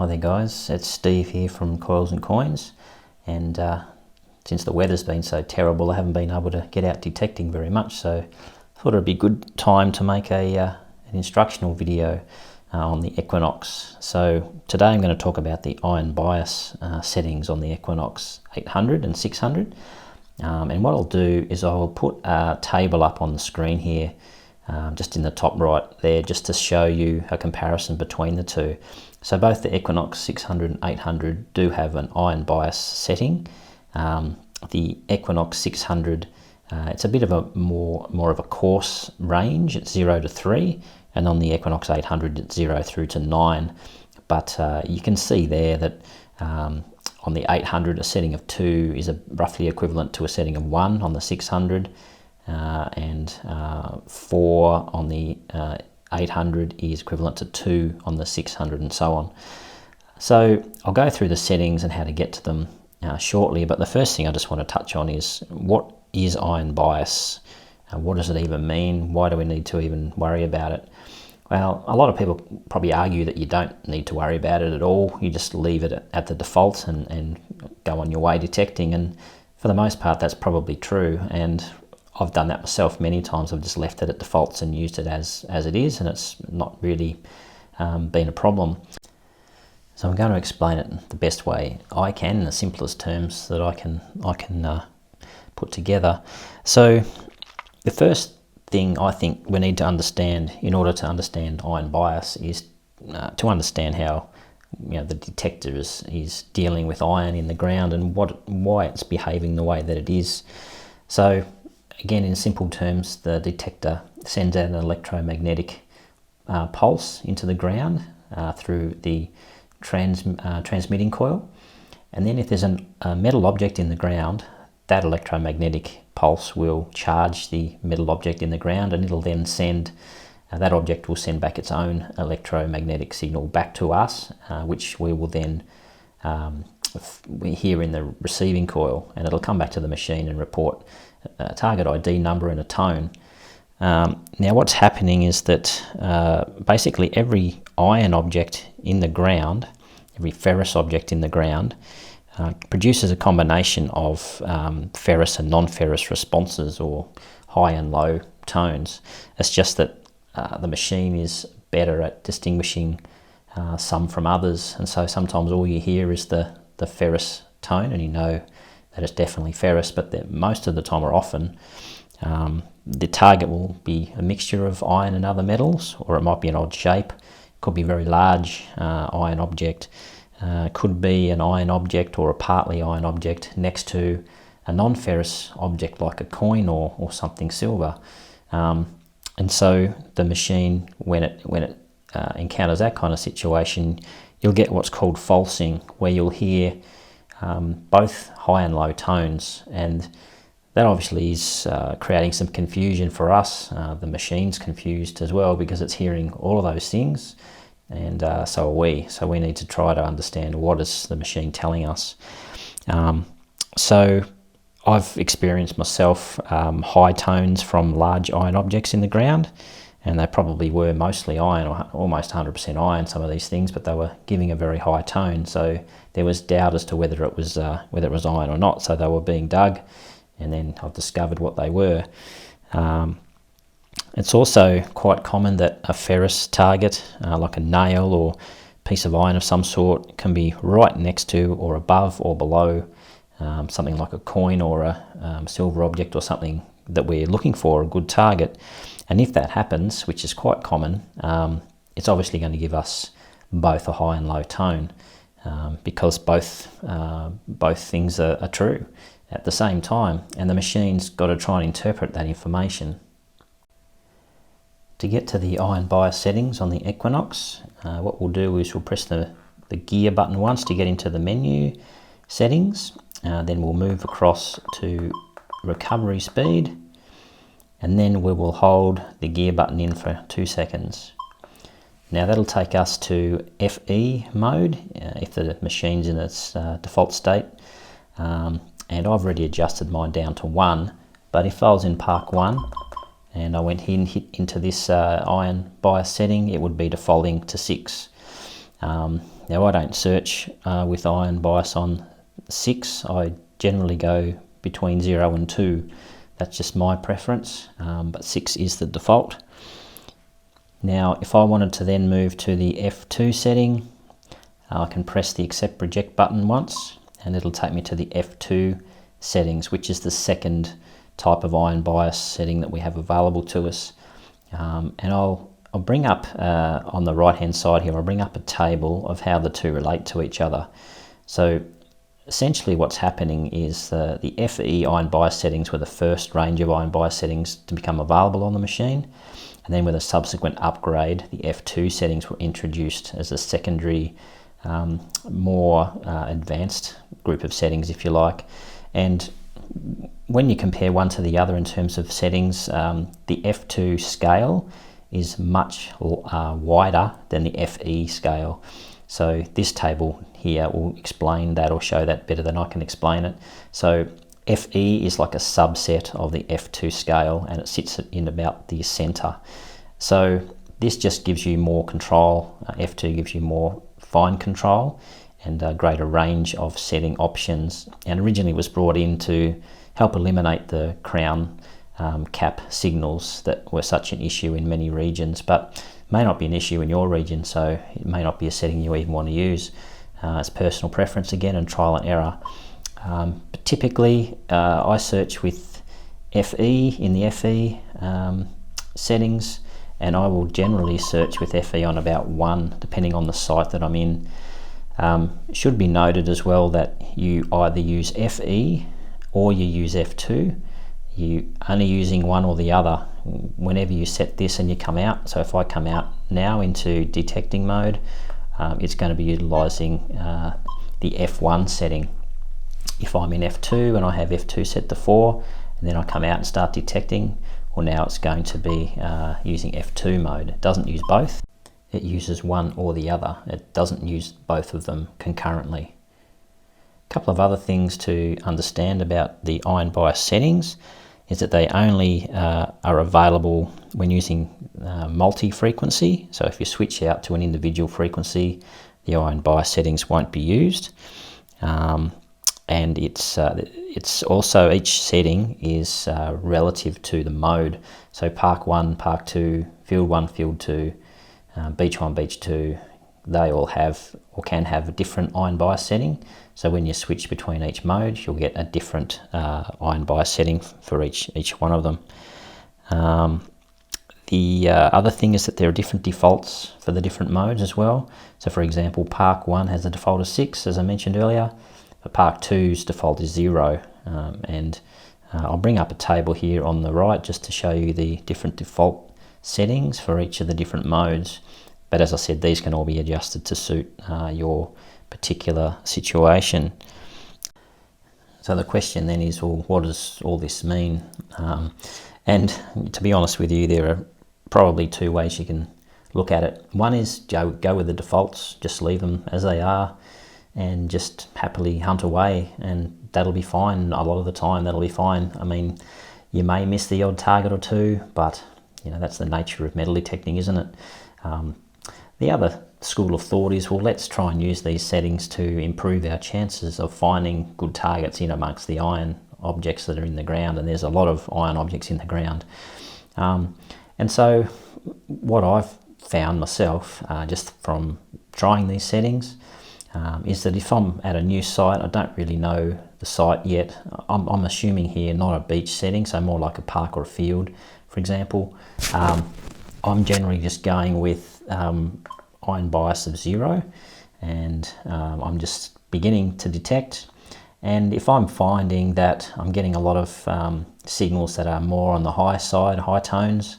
Hi there guys, it's Steve here from Coils and Coins, and since the weather's been so terrible I haven't been able to get out detecting very much, so I thought it'd be a good time to make an instructional video on the Equinox. So today I'm going to talk about the iron bias settings on the Equinox 800 and 600, and what I'll do is I'll put a table up on the screen here just in the top right there, just to show you a comparison between the two. So both the Equinox 600 and 800 do have an iron bias setting. The Equinox 600, it's a bit of a more of a coarse range. It's 0 to 3, and on the Equinox 800 it's 0 through to 9. But you can see there that on the 800 a setting of 2 is roughly equivalent to a setting of 1 on the 600. And 4 on the 800 is equivalent to 2 on the 600, and so on. So I'll go through the settings and how to get to them shortly, but the first thing I just want to touch on is, what is iron bias? What does it even mean? Why do we need to even worry about it? Well, a lot of people probably argue that you don't need to worry about it at all. You just leave it at the default and go on your way detecting, and for the most part that's probably true, and I've done that myself many times. I've just left it at defaults and used it as it is, and it's not really been a problem. So I'm going to explain it the best way I can, in the simplest terms that I can put together. So the first thing I think we need to understand in order to understand iron bias is to understand how the detector is dealing with iron in the ground and why it's behaving the way that it is. So again, in simple terms, the detector sends out an electromagnetic pulse into the ground through the transmitting coil, and then if there's a metal object in the ground, that electromagnetic pulse will charge the metal object in the ground, and it'll then send that object will send back its own electromagnetic signal back to us, which we will then hear in the receiving coil, and it'll come back to the machine and report a target ID number and a tone. Now what's happening is that basically every iron object in the ground, every ferrous object in the ground, produces a combination of ferrous and non-ferrous responses, or high and low tones. It's just that the machine is better at distinguishing some from others, and so sometimes all you hear is the ferrous tone, and you know that it's definitely ferrous, but most of the time, or often, the target will be a mixture of iron and other metals, or it might be an odd shape. It could be a very large iron object, could be an iron object or a partly iron object next to a non-ferrous object like a coin or something silver. And so the machine, when it encounters that kind of situation, you'll get what's called falsing, where you'll hear both high and low tones, and that obviously is creating some confusion for us. The machine's confused as well because it's hearing all of those things, and so are we. So we need to try to understand what is the machine telling us. So I've experienced myself high tones from large iron objects in the ground, and they probably were mostly iron, or almost 100% iron, some of these things, but they were giving a very high tone, so there was doubt as to whether it was iron or not. So they were being dug, and then I've discovered what they were. It's also quite common that a ferrous target, like a nail or piece of iron of some sort, can be right next to or above or below something like a coin or a silver object, or something that we're looking for, a good target. And if that happens, which is quite common, it's obviously going to give us both a high and low tone, because both things are true at the same time, and the machine's got to try and interpret that information. To get to the iron bias settings on the Equinox, what we'll do is we'll press the gear button once to get into the menu settings, then we'll move across to recovery speed, and then we will hold the gear button in for 2 seconds. Now that'll take us to FE mode if the machine's in its default state, and I've already adjusted mine down to 1, but if I was in Park 1 and I went hit into this iron bias setting, it would be defaulting to 6. Now Now I don't search with iron bias on 6. I generally go between 0 and 2. That's just my preference, but 6 is the default. Now if I wanted to then move to the F2 setting, I can press the accept reject button once and it'll take me to the F2 settings, which is the second type of iron bias setting that we have available to us. And I'll bring up on the right hand side here, I'll bring up a table of how the two relate to each other. So essentially what's happening is the FE iron bias settings were the first range of iron bias settings to become available on the machine, and then with a subsequent upgrade the F2 settings were introduced as a secondary more advanced group of settings, if you like. And when you compare one to the other in terms of settings, the F2 scale is much wider than the FE scale. So this table here will explain that or show that better than I can explain it. So FE is like a subset of the F2 scale and it sits in about the center. So this just gives you more control. F2 gives you more fine control and a greater range of setting options, and originally was brought in to help eliminate the crown cap signals that were such an issue in many regions, but may not be an issue in your region, so it may not be a setting you even want to use. It's personal preference again and trial and error. But typically I search with FE in the FE settings, and I will generally search with FE on about 1 depending on the site that I'm in. It should be noted as well that you either use FE or you use F2. You're only using one or the other whenever you set this and you come out. So if I come out now into detecting mode, it's going to be utilizing the F1 setting. If I'm in F2 and I have F2 set to 4 and then I come out and start detecting, well, now it's going to be using F2 mode. It doesn't use both. It uses one or the other. It doesn't use both of them concurrently. A couple of other things to understand about the iron bias settings is that they only are available when using multi-frequency. So if you switch out to an individual frequency, the iron bias settings won't be used. And it's also, each setting is relative to the mode. So Park 1, Park 2, Field 1, Field 2, Beach 1, Beach 2, they all have or can have a different iron bias setting. So when you switch between each mode, you'll get a different iron bias setting for each one of them. The other thing is that there are different defaults for the different modes as well. So for example, Park 1 has a default of 6, as I mentioned earlier, but Park 2's default is 0. I'll bring up a table here on the right just to show you the different default settings for each of the different modes. But as I said, these can all be adjusted to suit your particular situation. So the question then is, well, what does all this mean? And to be honest with you, there are probably two ways you can look at it. One is go with the defaults, just leave them as they are and just happily hunt away, and that'll be fine. A lot of the time that'll be fine. I mean, you may miss the odd target or two, but you know, that's the nature of metal detecting, isn't it? The other school of thought is, well, let's try and use these settings to improve our chances of finding good targets in amongst the iron objects that are in the ground, and there's a lot of iron objects in the ground. And so what I've found myself, just from trying these settings, is that if I'm at a new site, I don't really know the site yet. I'm assuming here not a beach setting, so more like a park or a field, for example. I'm generally just going with iron bias of 0, and I'm just beginning to detect. And if I'm finding that I'm getting a lot of signals that are more on the high side, high tones,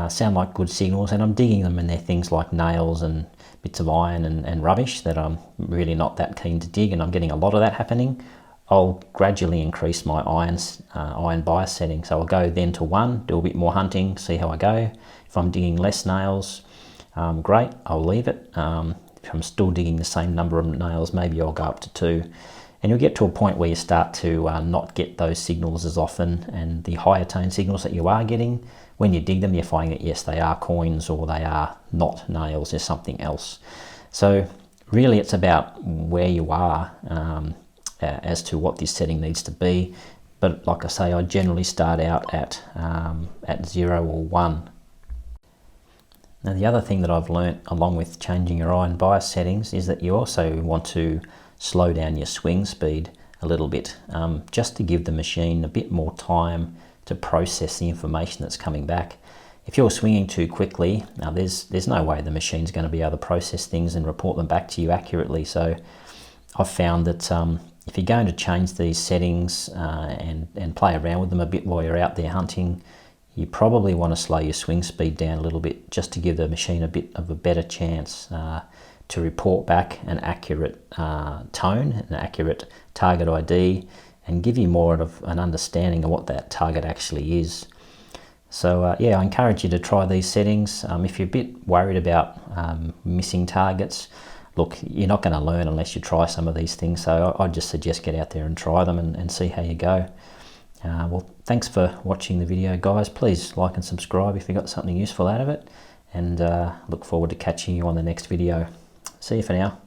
sound like good signals, and I'm digging them and they're things like nails and bits of iron and rubbish that I'm really not that keen to dig, and I'm getting a lot of that happening, I'll gradually increase my iron bias setting. So I'll go then to 1, do a bit more hunting, see how I go. If I'm digging less nails, great, I'll leave it. If I'm still digging the same number of nails, maybe I'll go up to 2. And you'll get to a point where you start to not get those signals as often, and the higher tone signals that you are getting, when you dig them, you're finding that yes, they are coins or they are not nails, there's something else. So really it's about where you are as to what this setting needs to be. But like I say, I generally start out at 0 or 1. Now the other thing that I've learnt along with changing your iron bias settings is that you also want to slow down your swing speed a little bit, just to give the machine a bit more time to process the information that's coming back. If you're swinging too quickly, now there's no way the machine's going to be able to process things and report them back to you accurately. So I've found that if you're going to change these settings and play around with them a bit while you're out there hunting, you probably want to slow your swing speed down a little bit, just to give the machine a bit of a better chance to report back an accurate tone, an accurate target ID, and give you more of an understanding of what that target actually is. So yeah, I encourage you to try these settings. If you're a bit worried about missing targets, look, you're not going to learn unless you try some of these things, so I'd just suggest get out there and try them and see how you go. Well, thanks for watching the video, guys. Please like and subscribe if you got something useful out of it, and look forward to catching you on the next video. See you for now.